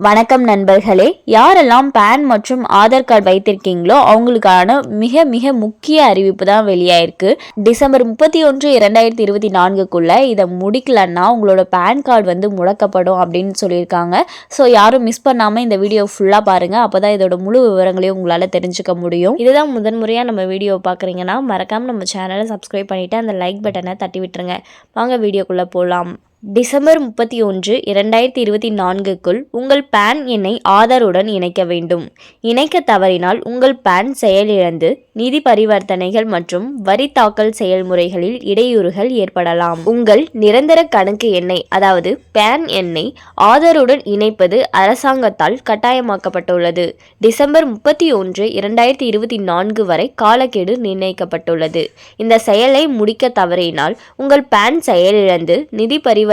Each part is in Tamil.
வணக்கம் நண்பர்களே, யாரெல்லாம் பேன் மற்றும் ஆதார் கார்டு வைத்திருக்கீங்களோ அவங்களுக்கான மிக மிக முக்கிய அறிவிப்பு தான் வெளியாயிருக்கு. டிசம்பர் 31, 2024க்குள்ள இதை முடிக்கலன்னா உங்களோட பேன் கார்டு முடக்கப்படும் அப்படின்னு சொல்லியிருக்காங்க. ஸோ யாரும் மிஸ் பண்ணாமல் இந்த வீடியோ ஃபுல்லாக பாருங்கள். அப்போ தான் இதோட முழு விவரங்களையும் உங்களால் தெரிஞ்சுக்க முடியும். இதுதான் முதன்முறையாக நம்ம வீடியோ பார்க்குறீங்கன்னா மறக்காமல் நம்ம சேனலை சப்ஸ்கிரைப் பண்ணிவிட்டு அந்த லைக் பட்டனை தட்டி விட்டுருங்க. வாங்க வீடியோக்குள்ளே போகலாம். டிசம்பர் 31, 2024க்குள் உங்கள் பேன் எண்ணை ஆதாருடன் இணைக்க வேண்டும். இணைக்க தவறினால் உங்கள் பேன் செயலிழந்து நிதி பரிவர்த்தனைகள் மற்றும் வரி தாக்கல் செயல்முறைகளில் இடையூறுகள் ஏற்படலாம். உங்கள் நிரந்தர கணக்கு எண்ணை அதாவது பேன் எண்ணை ஆதாருடன் இணைப்பது அரசாங்கத்தால் கட்டாயமாக்கப்பட்டுள்ளது. டிசம்பர் 31, 2024 வரை காலக்கெடு நிர்ணயிக்கப்பட்டுள்ளது. இந்த செயலை முடிக்க தவறினால் உங்கள் பேன் செயலிழந்து நிதி பரிவர்த்தனைகள்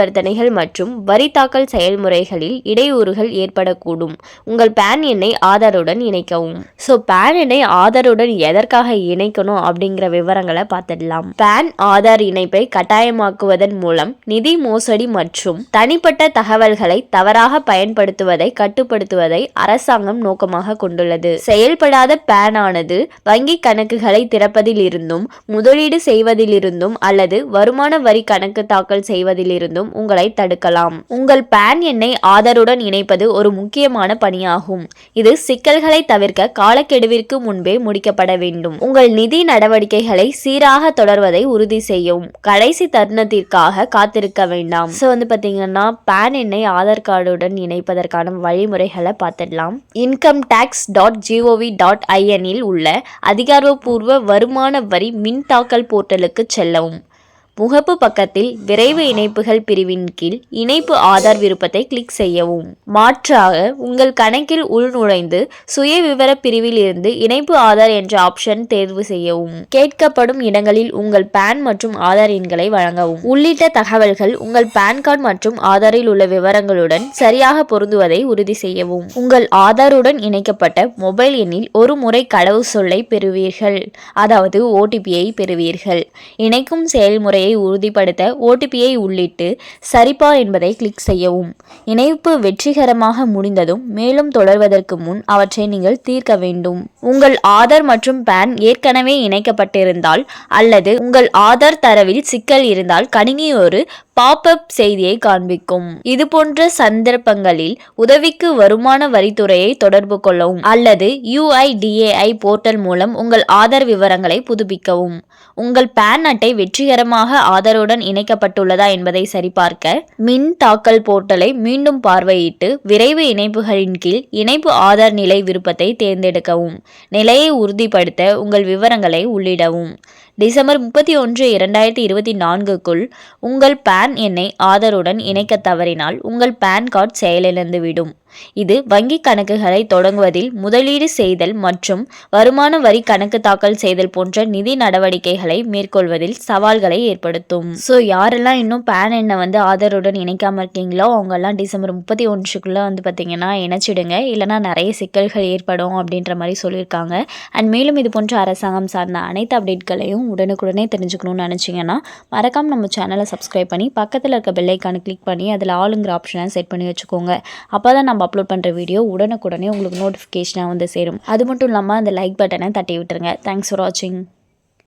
மற்றும் வரி தாக்கல் செயல்முறைகளில் இடையூறுகள் ஏற்படக்கூடும். உங்கள் பேன் எண்ணை ஆதாருடன் இணைக்கவும். ஸோ பேன் எண்ணை ஆதாருடன் எதற்காக இணைக்கணும் அப்படிங்கிற விவரங்களை பார்த்துடலாம். பேன் ஆதார் இணைப்பை கட்டாயமாக்குவதன் மூலம் நிதி மோசடி மற்றும் தனிப்பட்ட தகவல்களை தவறாக பயன்படுத்துவதை கட்டுப்படுத்துவதை அரசாங்கம் நோக்கமாக கொண்டுள்ளது. செயல்படாத பேன் ஆனது வங்கி கணக்குகளை திறப்பதில் இருந்தும் முதலீடு செய்வதிலிருந்தும் அல்லது வருமான வரி கணக்கு தாக்கல் செய்வதிலிருந்தும் உங்களை தடுக்கலாம். உங்கள் பேன் எண்ணை ஆதாருடன் இணைப்பது ஒரு முக்கியமான பணியாகும். இது சிக்கல்களை தவிர்க்க காலக்கெடுவிற்கு முன்பே முடிக்கப்பட வேண்டும். உங்கள் நிதி நடவடிக்கைகளை சீராக தொடர்வதை உறுதி செய்யவும். கடைசி தருணத்திற்காக காத்திருக்க வேண்டாம். ஸோ பார்த்தீங்கன்னா பேன் எண்ணை ஆதார் கார்டுடன் இணைப்பதற்கான வழிமுறைகளை பார்த்துடலாம். incometax.gov.in இல் உள்ள அதிகாரப்பூர்வ வருமான வரி மின் தாக்கல் போர்ட்டலுக்கு செல்லவும். முகப்பு பக்கத்தில் விரைவு இணைப்புகள் பிரிவின் கீழ் இணைப்பு ஆதார் விருப்பத்தை கிளிக் செய்யவும். மாற்றாக உங்கள் கணக்கில் உள்நுழைந்து சுய விவர பிரிவில் இருந்து இணைப்பு ஆதார் என்ற ஆப்ஷன் தேர்வு செய்யவும். கேட்கப்படும் இடங்களில் உங்கள் பேன் மற்றும் ஆதார் எண்களை வழங்கவும். உள்ளிட்ட தகவல்கள் உங்கள் பேன் கார்டு மற்றும் ஆதாரில் உள்ள விவரங்களுடன் சரியாக பொருந்துவதை உறுதி செய்யவும். உங்கள் ஆதாருடன் இணைக்கப்பட்ட மொபைல் எண்ணில் ஒரு முறை கடவு சொல்லை பெறுவீர்கள், அதாவது ஓடிபியை பெறுவீர்கள். இணைக்கும் செயல்முறையை உறுதிப்படுத்த ஓடிபியை உள்ளிட்டு சரிபார் என்பதை கிளிக் செய்யவும். இணைப்பு வெற்றிகரமாக முடிந்ததும் மேலும் தொடர்வதற்கு முன் அவற்றை நீங்கள் தீர்க்க வேண்டும். உங்கள் ஆதார் மற்றும் பேன் ஏற்கனவே இணைக்கப்பட்டிருந்தால் அல்லது உங்கள் ஆதார் தரவில் சிக்கல் இருந்தால் கணினி ஒரு பாப்அப் செய்தியை காண்பிக்கும். இது போன்ற சந்தர்ப்பங்களில் உதவிக்கு வருமான வரித்துறையை தொடர்பு கொள்ளவும் அல்லது UIDAI போர்ட்டல் மூலம் உங்கள் ஆதார் விவரங்களை புதுப்பிக்கவும். உங்கள் பேன் அட்டை வெற்றிகரமாக ஆதாருடன் இணைக்கப்பட்டுள்ளதா என்பதை சரிபார்க்க மின் தாக்கல் போர்ட்டலை மீண்டும் பார்வையிட்டு விரைவு இணைப்புகளின் கீழ் இணைப்பு ஆதார் நிலை விருப்பத்தை தேர்ந்தெடுக்கவும். நிலையை உறுதிப்படுத்த உங்கள் விவரங்களை உள்ளிடவும். டிசம்பர் 31, 2024க்குள் உங்கள் பேன் எண்ணை ஆதாருடன் இணைக்க தவறினால் உங்கள் பேன் கார்டு செயலிழந்துவிடும். இது வங்கி கணக்குகளை தொடங்குவதில், முதலீடு செய்தல் மற்றும் வருமான வரி கணக்கு தாக்கல் செய்தல் போன்ற நிதி நடவடிக்கைகளை மேற்கொள்வதில் சவால்களை ஏற்படுத்தும். ஸோ யாரெல்லாம் இன்னும் பேன் எண்ணை ஆதாருடன் இணைக்காமல் இருக்கீங்களோ அவங்கெல்லாம் டிசம்பர் 31க்குள்ளே பார்த்தீங்கன்னா இணைச்சிடுங்க. இல்லைனா நிறைய சிக்கல்கள் ஏற்படும் அப்படின்ற மாதிரி சொல்லியிருக்காங்க. அண்ட் மேலும் இது போன்ற அரசாங்கம் சார்ந்த அனைத்து அப்டேட்களையும் உடனுக்குடனே தெரிஞ்சுக்கணும்னு நினச்சிங்கன்னா மறக்காம நம்ம சேனலை சப்ஸ்கிரைப் பண்ணி பக்கத்தில் இருக்க பெல் ஐக்கானை கிளிக் பண்ணி அதில் ஆளுங்கிற ஆப்ஷனை செட் பண்ணி வச்சுக்கோங்க. அப்போ தான் நம்ம அப்லோட் பண்ணுற வீடியோ உடனுக்குடனே உங்களுக்கு நோட்டிஃபிகேஷனாக சேரும். அது மட்டும் இல்லாமல் அந்த லைக் பட்டனை தட்டி விட்டுருங்க. தேங்க்ஸ் ஃபார் வாட்சிங்.